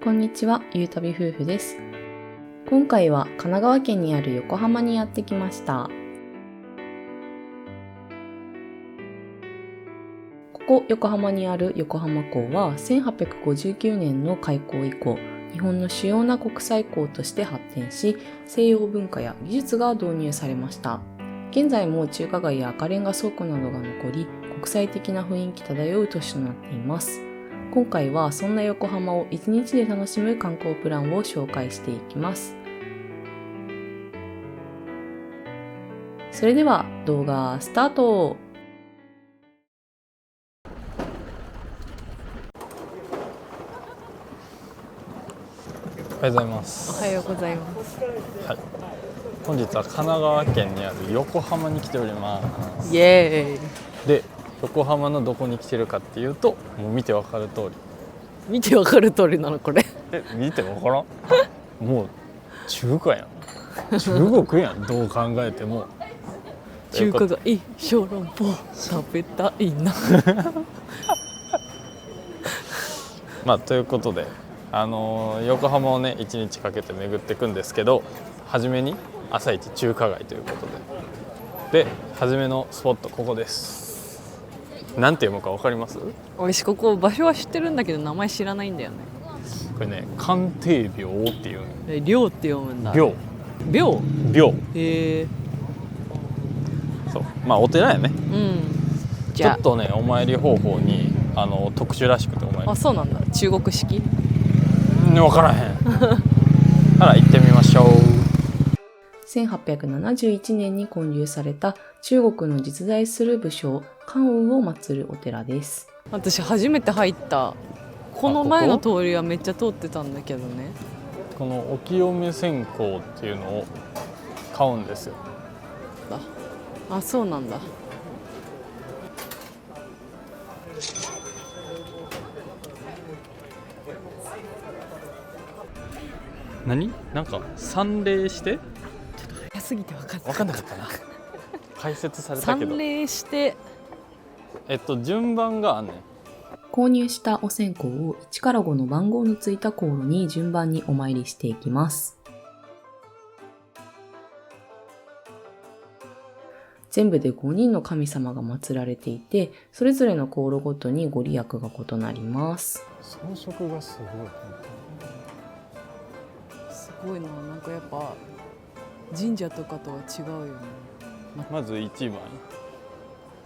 こんにちは、ゆうたび夫婦です。今回は神奈川県にある横浜にやってきました。ここ横浜にある横浜港は1859年の開港以降、日本の主要な国際港として発展し、西洋文化や技術が導入されました。現在も中華街や赤レンガ倉庫などが残り、国際的な雰囲気漂う都市となっています。今回はそんな横浜を1日で楽しむ観光プランを紹介していきます。それでは動画スタート。おはようございます。おはようございます。はい、本日は神奈川県にある横浜に来ております。イエーイ。で、横浜のどこに来てるかっていうと、もう見てわかる通り。見てわかる通りなのこれ。見てわからん？もう中華やん。中国やん。どう考えても。中華街小籠包食べたいな。まあということで、横浜をね1日かけて巡っていくんですけど、初めに朝一中華街ということで、初めのスポットここです。なんて読むかわかります？私ここ場所は知ってるんだけど名前知らないんだよね。これね、関帝廟っていうの。寮って読むんだ。廟。へえ。そう、まあお寺やね。うん。ちょっとね、お参り方法に特殊らしくてお参り。あ、そうなんだ。中国式？分からへん。から行ってみましょう。1871年に建立された中国の実在する武将関羽を祀るお寺です。私初めて入った。この前の通りはめっちゃ通ってたんだけどね。このお清め線香っていうのを買うんですよ。あ、そうなんだ。何？なんか参礼して早すぎて分かんなかったな。解説されたけど参礼して順番があんねん。購入したお線香を1から5の番号のついた香炉に順番にお参りしていきます。全部で5人の神様が祀られていて、それぞれの香炉ごとにご利益が異なります。装飾がすごい。すごいな。なんかやっぱ神社とかとは違うよね。まず1番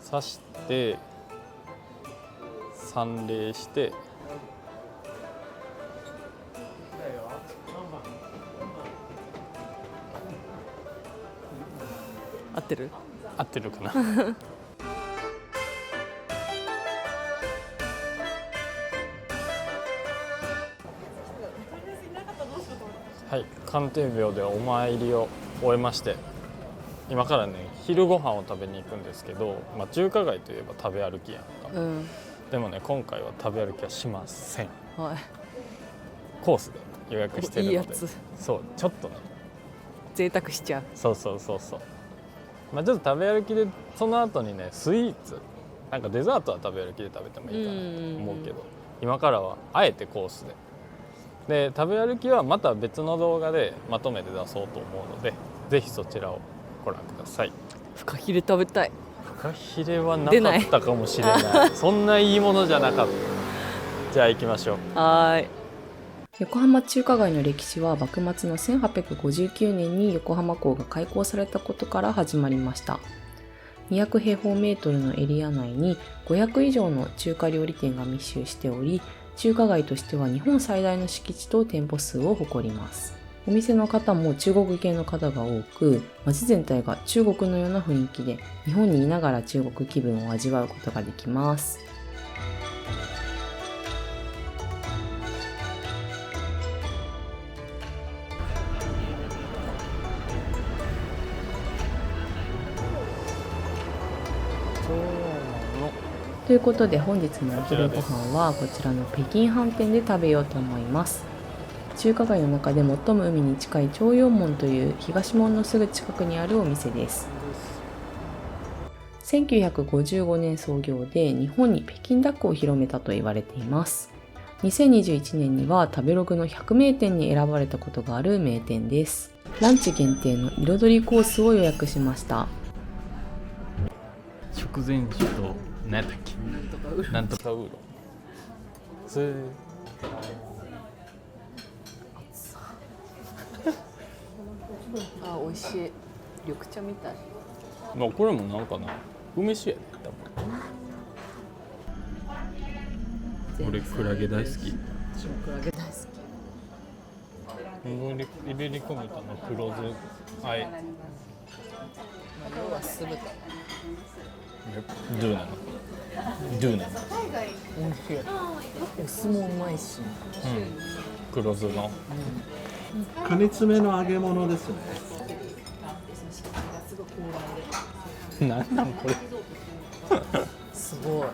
刺して参礼して合ってる？合ってるかな。はい、関帝廟でお参りを終えまして、今からね昼ご飯を食べに行くんですけど、中華街といえば食べ歩きやんか、うん、でもね今回は食べ歩きはしません。はい、コースで予約してるので。いいやつ。そう、ちょっとね贅沢しちゃう。そう、ちょっと食べ歩きでその後にねスイーツなんかデザートは食べ歩きで食べてもいいかなと思うけど、今からはあえてコースで食べ歩きはまた別の動画でまとめて出そうと思うので、ぜひそちらをご覧ください。フカヒレ食べたい。フカヒレはなかったかもしれない。そんないいものじゃなかった。じゃあ行きましょう。はい。横浜中華街の歴史は幕末の1859年に横浜港が開港されたことから始まりました。200平方メートルのエリア内に500以上の中華料理店が密集しており、中華街としては日本最大の敷地と店舗数を誇ります。お店の方も中国系の方が多く、街全体が中国のような雰囲気で、日本にいながら中国気分を味わうことができます。ということで本日のお昼ご飯はこちらの北京飯店で食べようと思います。中華街の中で最も海に近い朝陽門という東門のすぐ近くにあるお店です。1955年創業で日本に北京ダックを広めたと言われています。2021年には食べログの100名店に選ばれたことがある名店です。ランチ限定の彩りコースを予約しました。食前酒と何だっけ、なんとかウーロン。それあ、美味しい。緑茶みたい。まあこれもなんかな、梅酒やね多分。俺クラゲ大好き。私もクラゲ大好イベリコ豚の黒酢あえ。き。要は酢豚。ドゥなの。ドゥなの。美味しい。お酢もうまいし。黒酢の。カニ爪の揚げ物ですね。なんなんこれ。すごい。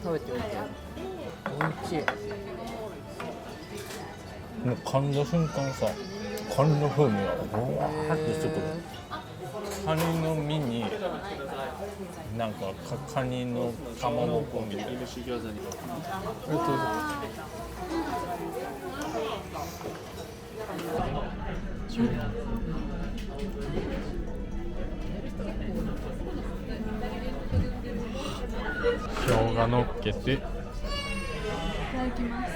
食べてみて。美味しい。噛んだ瞬間さ、カニの風味がブワーってしてくる。カニの身になんかカニのかまぼこみたいな。生姜のっけて。いただきます。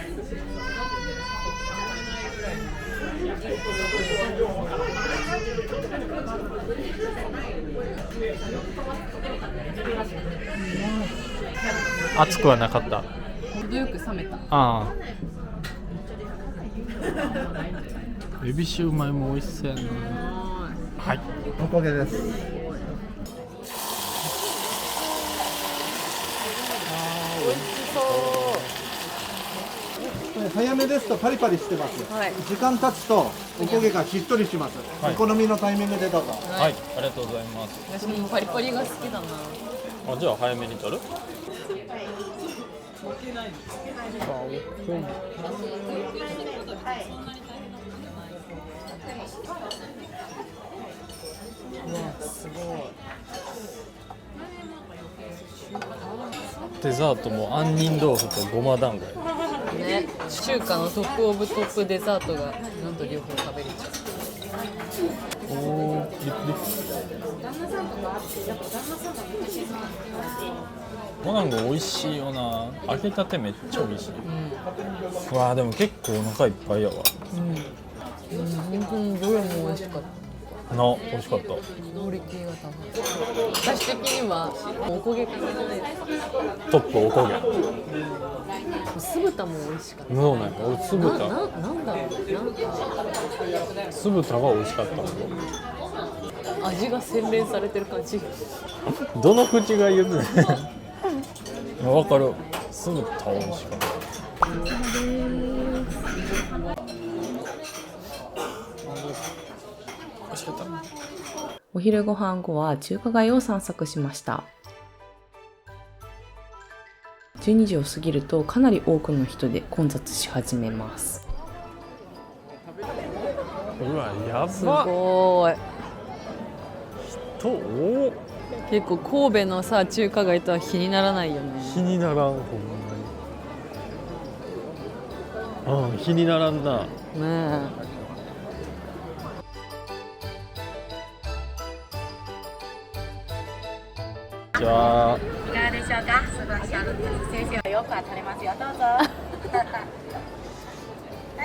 熱くはなかった。程よく冷めた。ああ。エビシューマイも美味しそうやね。はい。おかげです。早めですとパリパリしてます。はい。時間経つとおこげがしっとりします。はいお好みのタイミングでどうぞ。はい、ありがとうございます。私もパリパリが好きだな。あ、じゃあ早めに取る？うわ、すごい。デザートも杏仁豆腐とごま団子や。ね、中華のトップオブトップデザートがなんと両方食べれちゃう。おー、ごま団子美味しいよな。揚げたてめっちゃ美味しい。うわー、でも結構お腹いっぱいやわ。本当にどれも美味しかった。な、美味しかった。クオリティが高い。私的にはおこげかな。トップおこげ。酢豚も美味しかった。そうなんや。俺酢豚。なんだろう、なんか酢豚が美味しかった。味が洗練されてる感じ。どの口が言うねん。わかる。酢豚美味しかった。美味しかった。お昼ご飯後は中華街を散策しました。12時を過ぎるとかなり多くの人で混雑し始めます。うわ、やすばっ。ごい。人多っ。結構神戸のさ中華街とは比にならないよね。日にならん、ほんまに。日にならんな。ねえ。じゃあ。いかがでしょうか。すごいシャル先生はよく当たりますよ。どうぞ。は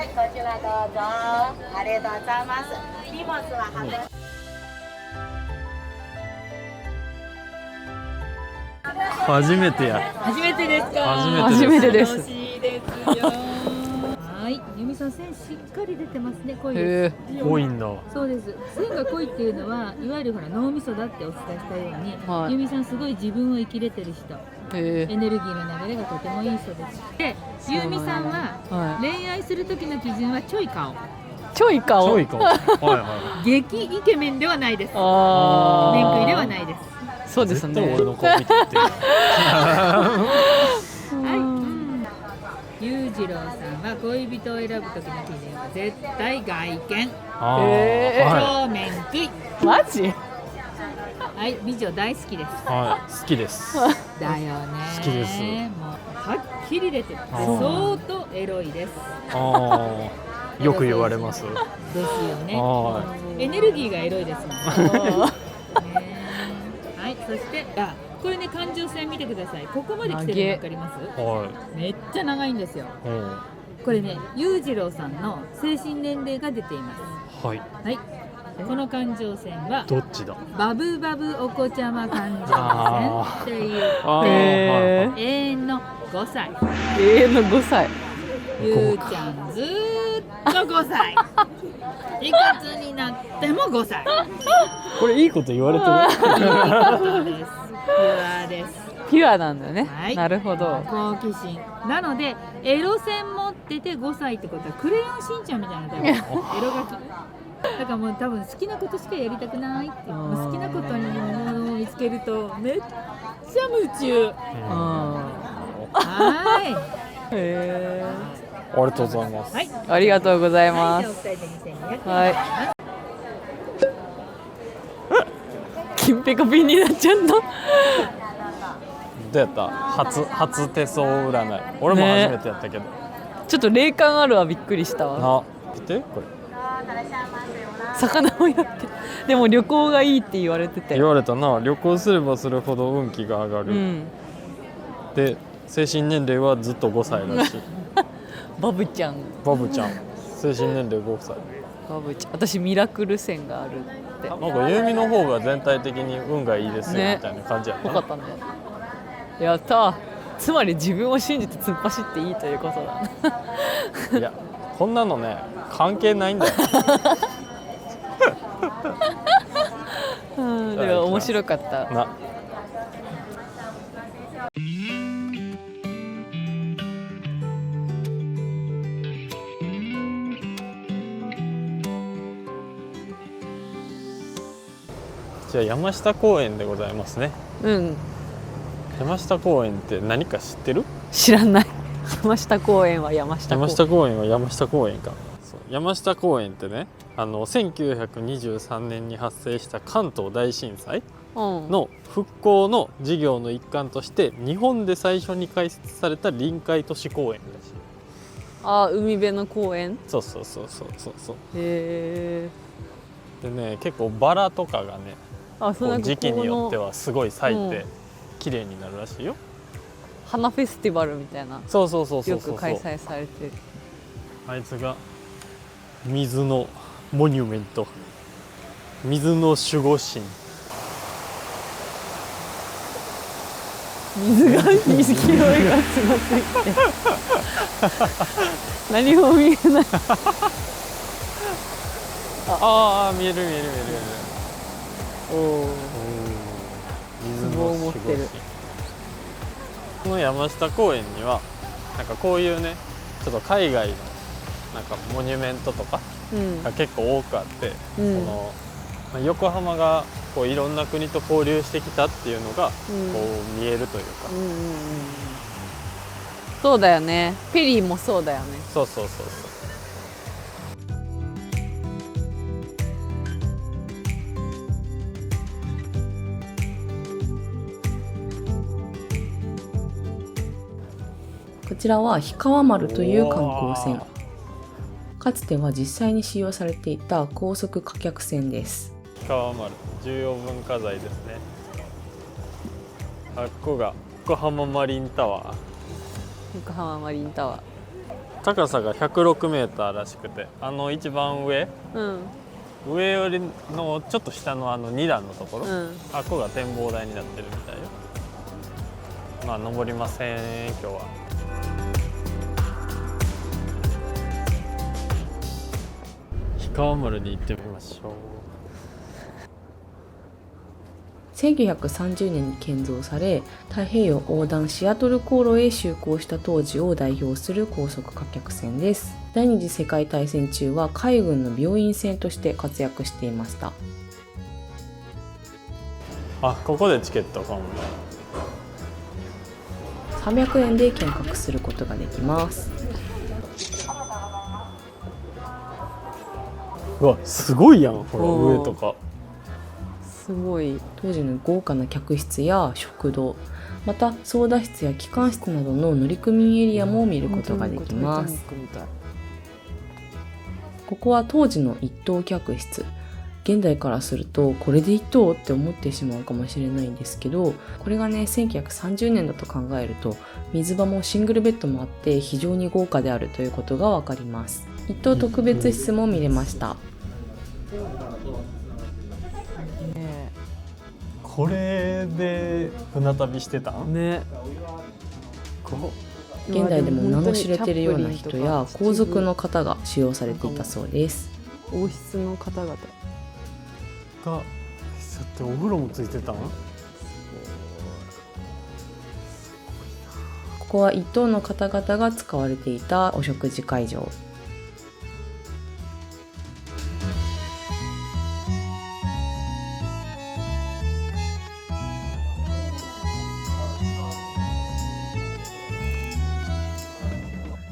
い、こちらどうぞ。ありがとうございます。荷物は運ん初めてや。初めてですか。初めてです。楽しいですよ。はい、由美さん線しっかり出てますね。濃いです。多いんだ。そうです。線が濃いっていうのはいわゆるほら脳みそだってお伝えしたように、はい由美さんすごい自分を生きれてる人。エネルギーの流れがとてもいい人です。で、由美さんはは恋愛する時の基準はちょい顔。い。ちょい顔。ちょいか。はいは激イケメンではないです。ああ。面食いではないです。そうい。ですね絶対俺。の顔見てってる。はい。裕次郎さんは恋人を選ぶ時の基準は絶対外見。あは超面食い。マジ？はい、美女大好きです。はい。好きです。だよね。好きですもうはっきり出てる。相当エロいです。ああ、よく言われます。ですよね。はエネルギーがエロいですもんね。はい、そしてこれね、環状線見てください。ここまで来てるの分かります？はめっちゃ長いんですよ。い。これね、裕次郎さんの精神年齢が出ています。はい。はい。この環状線はどっちだ。バブバブお子ちゃま環状線っていうへ永遠の5歳。永遠の5歳。ゆうちゃんずーっと5歳。いくつになっても5歳。これいいこと言われてる。そうです。ピュアです。ピュアなんだね。はいなるほど。好奇心なのでエロ線持ってて5歳ってことはクレヨンしんちゃんみたいなタイプ。エロガキだからもう多分好きなことしかやりたくないっていう好きなことにものを見つけるとめっちゃ夢中。はいへありがとうございます。はい、ありがとうございはい、じゃあおます。二人で2200円。はい。金ペコピンになっちゃった。どうやった？初手相占い。俺も初めてやったけど。ちょっと霊感あるわ、びっくりしたわ。見てこれ。魚もやって。でも旅行がいいって言われてて。言われたな。旅行すればするほど運気が上がる。うん。で、精神年齢はずっと5歳らしい。バブちゃん。バブちゃん。精神年齢5歳。バブちゃん。私ミラクル線があるって。なんかユーミの方が全体的に運がいいですよ、ねみたいな感じやったな。よかったね。やったー。つまり自分を信じて突っ走っていいということだ。いや、こんなのね、関係ないんだよ。うん、でも面白かった。な。じゃあ山下公園でございますね。うん、山下公園って何か知ってる？知らない。山下公園は山下公園。山下公園は山下公園か。そう、山下公園ってね、1923年に発生した関東大震災うん、の復興の事業の一環として日本で最初に開設された臨海都市公園らしい。あ、海辺の公園。そうそうそうそうそうそう。へえ。でね、結構バラとかがね、あ、そうなんか時期によってははすごい咲いてうん綺麗になるらしいよ。花フェスティバルみたいな。そうそうそうそうそう。よく開催されてる。あいつが水のモニュメント、水の守護神。水が勢いがすごすぎて何も見えないああ、見える見える見える見える。おお水壺を持ってる。この山下公園にはなんかこういうね、ちょっと海外のなんかモニュメントとかうんが結構多くあって、うんその横浜がこういろんな国と交流してきたっていうのがこうんう見えるというか、うんうんうんそうだよね。ペリーもそうだよね。そうそうそうそう。こちらは氷川丸という観光船。かつては実際に使用されていた高速貨客船です。氷川丸重要文化財ですね。あっこが横浜マリンタワー。横浜マリンタワ高さが106メーターらしくて、一番上、ー。上よりのちょっと下の2段のところ、うん。あっこが展望台になってるみたいよ。まあ登りません今日は。氷川丸に行ってみましょう。1930年に建造され、太平洋横断シアトル航路へ就航した当時を代表する高速貨客船です。第二次世界大戦中は海軍の病院船として活躍していました。あ、ここでチケット買うんだ。300円で見学することができます。うわ、すごいやん、ほらおー上とか。すごい当時の豪華な客室や食堂、また操舵室や機関室などの乗組員エリアも見ることができます。ここは当時の一等客室。現代からするとこれで一等って思ってしまうかもしれないんですけど、これがね1930年だと考えると水場もシングルベッドもあって非常に豪華であるということがわかります。一等特別室も見れました。これで船旅してたんね。現代でも名の知れてるような人や皇族の方が使用されていたそうです。王室の方々がだってお風呂もついてたん。ここは一等の方々が使われていたお食事会場。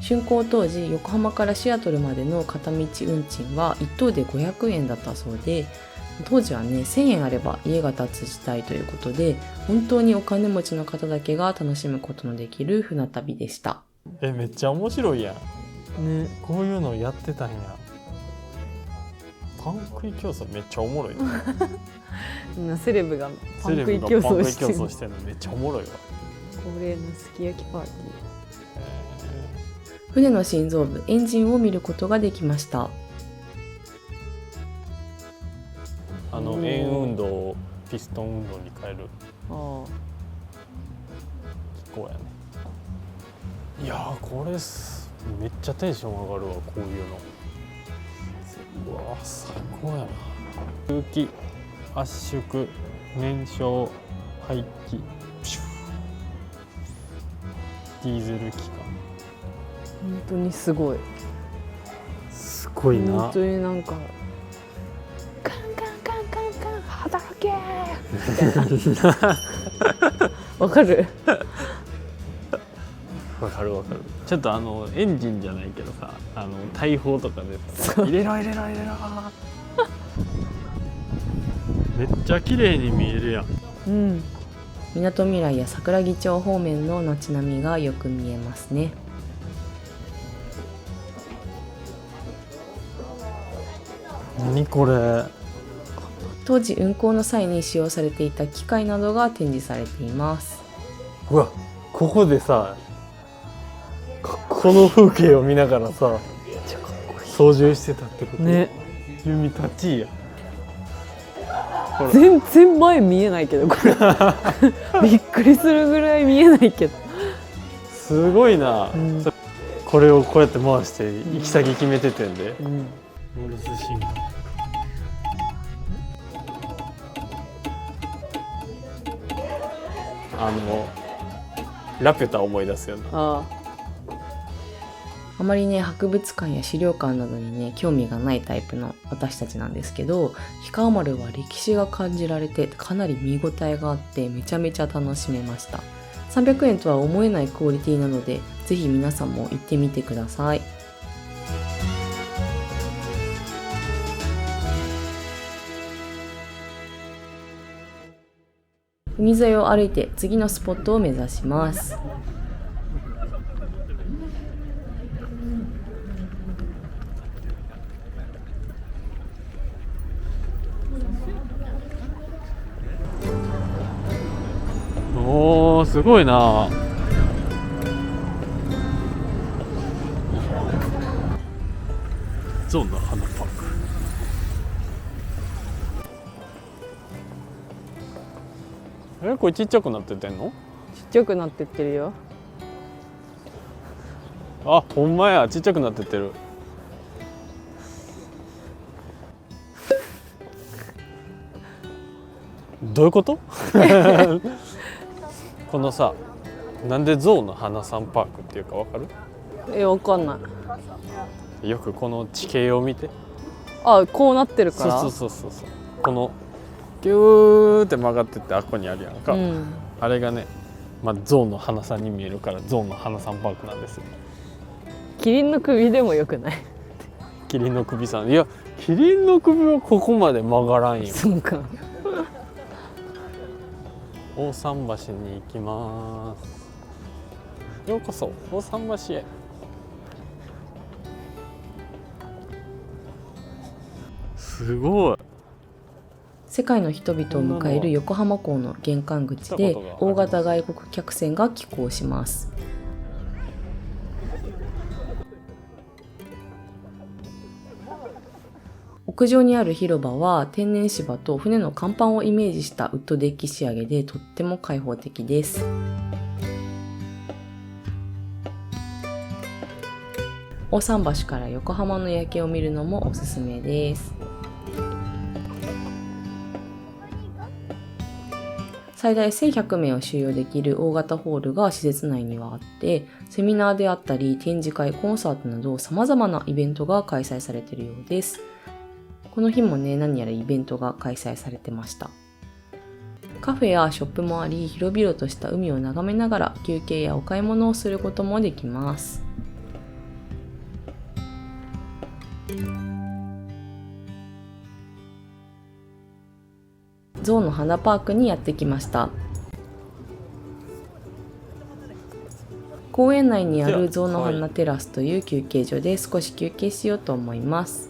竣工当時、横浜からシアトルまでの片道運賃は1等で500円だったそうで、当時はね1000円あれば家が建つ時代ということで、本当にお金持ちの方だけが楽しむことのできる船旅でした。めっちゃ面白いやんね。こういうのやってたんや。パン食い競争めっちゃおもろいな。セレブがパンセレ食い競ブがパン争してる。食い競争してるのめっちゃおもろいわ。恒例のすき焼きパーティ船の心臓部、エンジンを見ることができました。円運動をピストン運動に変えるー。機構やね。いやーこれめっちゃテンション上がるわ。こういうのうわー最高やな。空気圧縮燃焼排気ディーゼル機関。本当にすごい。すごいな。本当になんかカンカンカンカンカン働けーみたいな。わかる？わかるわかる。ちょっとエンジンじゃないけどさ、大砲とかで入れろ入れろ入れろめっちゃ綺麗に見えるやん。うん。みなとみらいや桜木町方面の街並みがよく見えますね。何これ。当時運航の際に使用されていた機械などが展示されています。うわ、ここでさこの風景を見ながらさ操縦してたってことね。弓立ちや。全然前見えないけどこれびっくりするぐらい見えないけど。すごいな、うん、これをこうやって回して行き先決めててんで、うん、モールス信号。ラピュタ思い出すよな。あまりね博物館や資料館などにね興味がないタイプの私たちなんですけど、氷川丸は歴史が感じられてかなり見応えがあってめちゃめちゃ楽しめました。300円とは思えないクオリティなのでぜひ皆さんも行ってみてください。海沿いを歩いて次のスポットを目指します。おーすごいな。ゾウの花パーク。これちっちゃくなっててんの？ちっちゃくなってってるよ。あ、ほんまや、ちっちゃくなってってる。どういうことこのさ、なんでゾウの花さんパークっていうかわかる？わかんない。よくこの地形を見て。あ、こうなってるから。そうそうそうそう。このギューって曲がってってあここにあるやんか、うん、あれがね、ゾウの花さんに見えるからゾウの花さんパークなんですよ。キリンの首でもよくない？キリンの首さん、いやキリンの首はここまで曲がらんよ。そうか。大桟橋に行きます。ようこそ大桟橋へ。すごい。世界の人々を迎える横浜港の玄関口で大型外国客船が寄港します。屋上にある広場は天然芝と船の甲板をイメージしたウッドデッキ仕上げでとっても開放的です。大桟橋から横浜の夜景を見るのもおすすめです。最大1100名を収容できる大型ホールが施設内にはあって、セミナーであったり展示会、コンサートなど様々なイベントが開催されているようです。この日もね、何やらイベントが開催されてました。カフェやショップもあり、広々とした海を眺めながら休憩やお買い物をすることもできます。象の花パークにやってきました。公園内にある象の花テラスという休憩所で少し休憩しようと思います。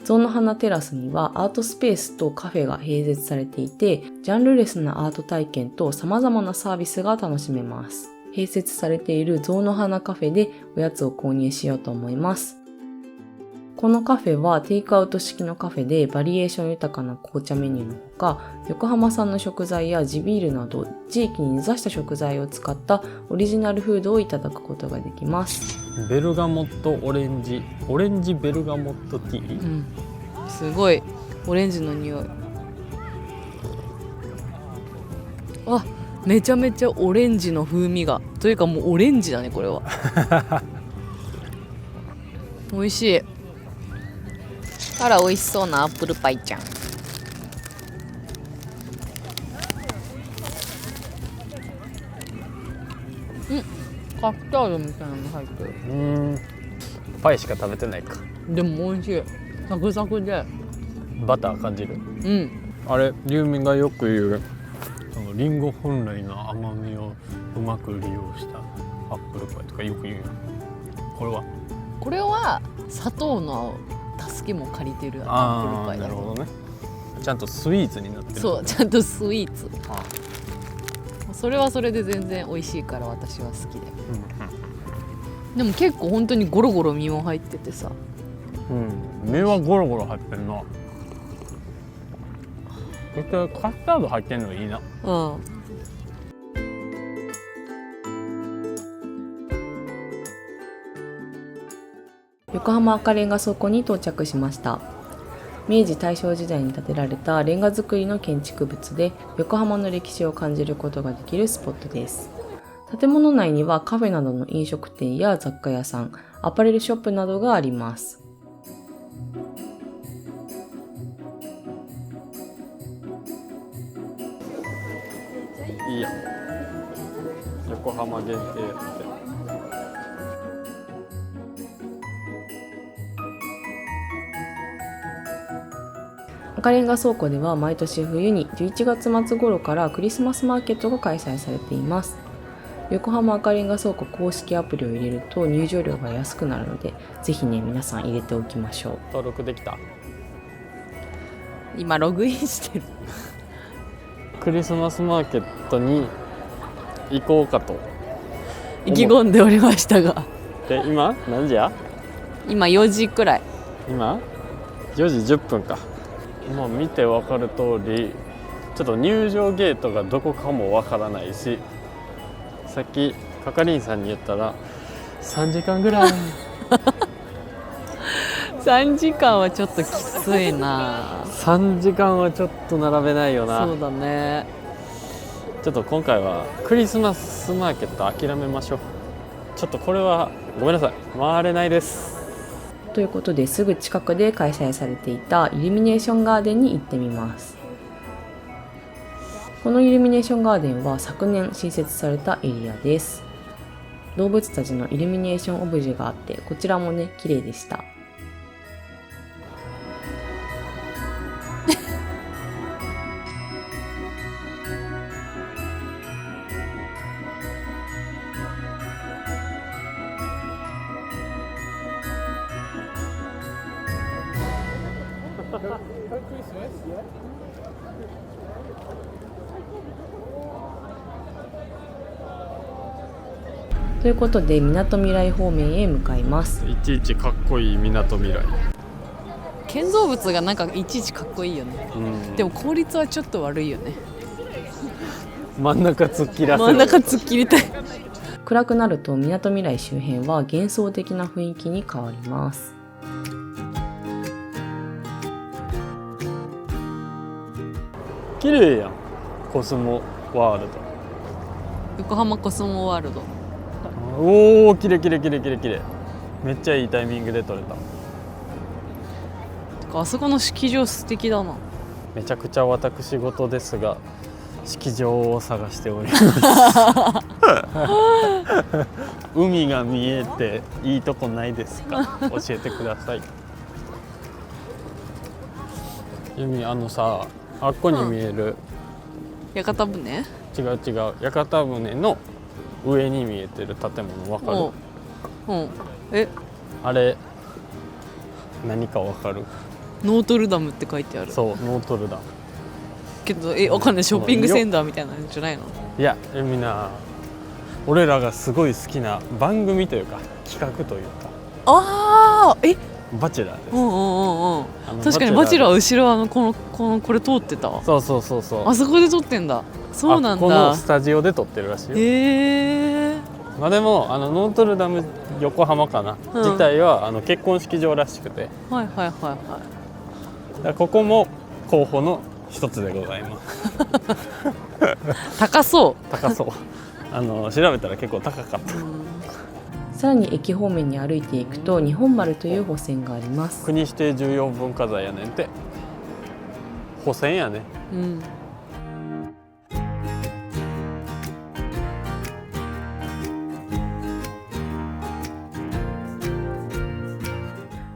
象の花テラスにはアートスペースとカフェが併設されていて、ジャンルレスなアート体験と様々なサービスが楽しめます。併設されている象の花カフェでおやつを購入しようと思います。このカフェはテイクアウト式のカフェでバリエーション豊かな紅茶メニューのほか、横浜産の食材や地ビールなど地域に根ざした食材を使ったオリジナルフードをいただくことができます。ベルガモットオレンジベルガモットティー、すごいオレンジの匂い。あ、めちゃめちゃオレンジの風味が、というかもうオレンジだねこれは。美味しい。あら、美味しそうなアップルパイちゃん。カスタードみたいなの入ってる。パイしか食べてないか。でも美味しい。サクサクでバター感じる。あれ、リュウミがよく言うリンゴ本来の甘みをうまく利用したアップルパイとかよく言うよ。これは砂糖の助けも借りてるアップルパイだ。なるほどね。ちゃんとスイーツになってる。そう、ちゃんとスイーツ。それはそれで全然美味しいから私は好きで。でも結構本当にゴロゴロ実も入っててさ。実はゴロゴロ入ってるな。そしてカスタード入ってんのいいな。横浜赤レンガ倉庫に到着しました。明治大正時代に建てられたレンガ造りの建築物で、横浜の歴史を感じることができるスポットです。建物内にはカフェなどの飲食店や雑貨屋さん、アパレルショップなどがあります。いいや。横浜限定やって。赤レンガ倉庫では毎年冬に11月末頃からクリスマスマーケットが開催されています。横浜赤レンガ倉庫公式アプリを入れると入場料が安くなるので、ぜひね、皆さん入れておきましょう。登録できた？今ログインしてる。クリスマスマーケットに行こうかと意気込んでおりましたが。で、今何時や？今4時くらい。今4時10分か。もう見て分かる通り、ちょっと入場ゲートがどこかも分からないし、さっき係員さんに言ったら3時間ぐらい。3時間はちょっときついな。3時間はちょっと並べないよな。そうだね。ちょっと今回はクリスマスマーケット諦めましょう。ちょっとこれはごめんなさい、回れないです。ということで、すぐ近くで開催されていたイルミネーションガーデンに行ってみます。このイルミネーションガーデンは昨年新設されたエリアです。動物たちのイルミネーションオブジェがあって、こちらもね、綺麗でした。ということで、みなとみらい方面へ向かいます。いちいちかっこいいみなとみらい。建造物がなんかいちいちかっこいいよね。でも効率はちょっと悪いよね。真ん中突っ切らせる。真ん中突っ切りたい。暗くなるとみなとみらい周辺は幻想的な雰囲気に変わります。綺麗やん、コスモワール横浜コスモワールド。ド。おお、綺麗綺麗綺麗綺麗綺麗。めっちゃいいタイミングで撮れた。あそこの式場素敵だな。めちゃくちゃ私事ですが、式場を探しております。海が見えていいとこないですか？教えてください。ユミ、さ、あっこに見える、屋形船？違う違う、屋形船の上に見えてる建物わかる？うん。え、あれ何かわかる？ノートルダムって書いてある。そう、ノートルダム。けどわかんない、ショッピングセンターみたいなんじゃないの？いや、みんな俺らがすごい好きな番組というか企画というか、ああ、バチェラーです。うんうんうん。確かにバチェラー後ろこれ通ってた。そうそうそうそう。あそこで撮ってんだ。そうなんだ。このスタジオで撮ってるらしいよ。へえ。まあでもノートルダム横浜かな、自体は結婚式場らしくて、はいはいはいはい。だからここも候補の一つでございます。高そう。高そう。調べたら結構高かった。さらに駅方面に歩いていくと日本丸という補線があります。国指定重要文化財やねんて。補線やね。うん。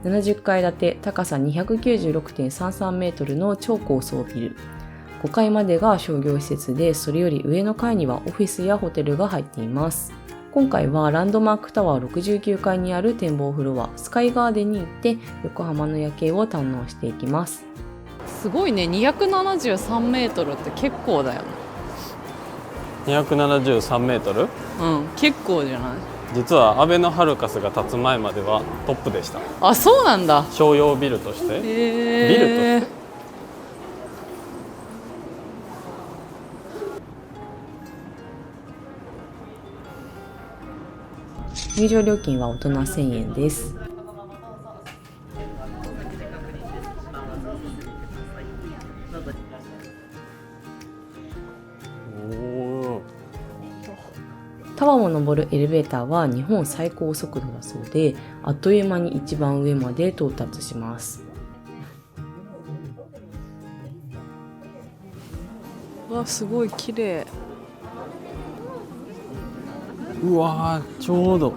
70階建て、高さ 296.33 メートルの超高層ビル。5階までが商業施設で、それより上の階にはオフィスやホテルが入っています。今回はランドマークタワー69階にある展望フロア、スカイガーデンに行って横浜の夜景を堪能していきます。すごいね、273メートルって結構だよね。273メートル？うん、結構じゃない？実はアベノハルカスが建つ前まではトップでした。あ、そうなんだ。商用ビルとして、へー。ビルとして。入場料金は大人1000円です。タワーを登るエレベーターは日本最高速度だそうで、あっという間に一番上まで到達します。わ、すごい綺麗。うわー、ちょうど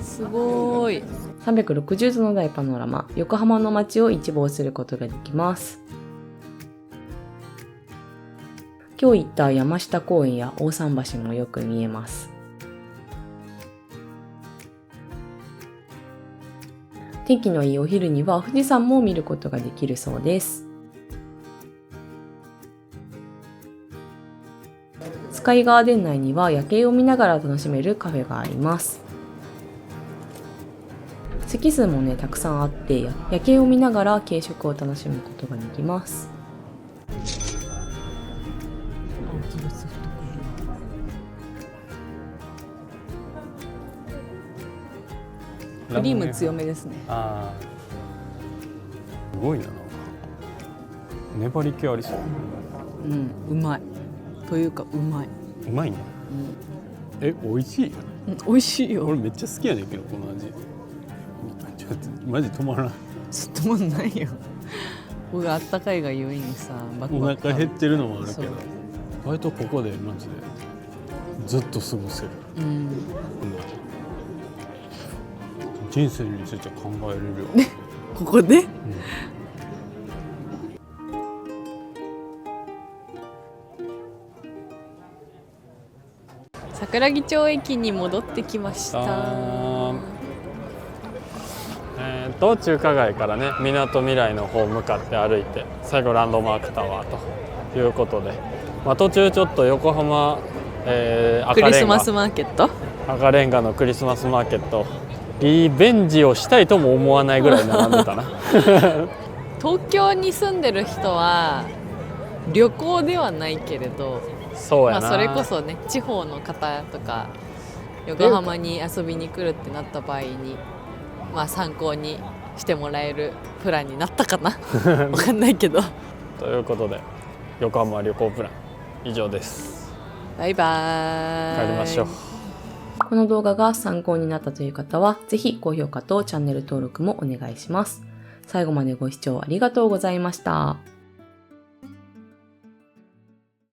すごい。360度の大パノラマ、横浜の街を一望することができます。今日行った山下公園や大桟橋もよく見えます。天気のいいお昼には富士山も見ることができるそうです。スカイガーデン内には夜景を見ながら楽しめるカフェがあります。席数もね、たくさんあって、夜景を見ながら軽食を楽しむことができます。クリーム強めですね。あー、すごいな。粘り気ありそう。うん、うまい。というかうまい。うまいね。美味しい。うん、美味しいよ。俺めっちゃ好きやねんけど、この味。ちょっとマジ止まらん。ちょっともんないよ。僕があったかいがゆえにさ、バクおバク腹減ってるのもあるけそうど、割とここでマジでずっと過ごせる。うん。人生について考えれるよ。ここで？桜木町駅に戻ってきました。と中華街からねみなとみらいの方向かって歩いて最後ランドマークタワーということで、途中ちょっと横浜、クリスマスマーケット、赤レンガのクリスマスマーケットリベンジをしたいとも思わないぐらい並んでたな東京に住んでる人は旅行ではないけれど、そうやな、それこそね地方の方とか横浜に遊びに来るってなった場合に、参考にしてもらえるプランになったかなわかんないけど。ということで横浜旅行プラン以上です。バイバーイ。帰りましょう。この動画が参考になったという方はぜひ高評価とチャンネル登録もお願いします。最後までご視聴ありがとうございました。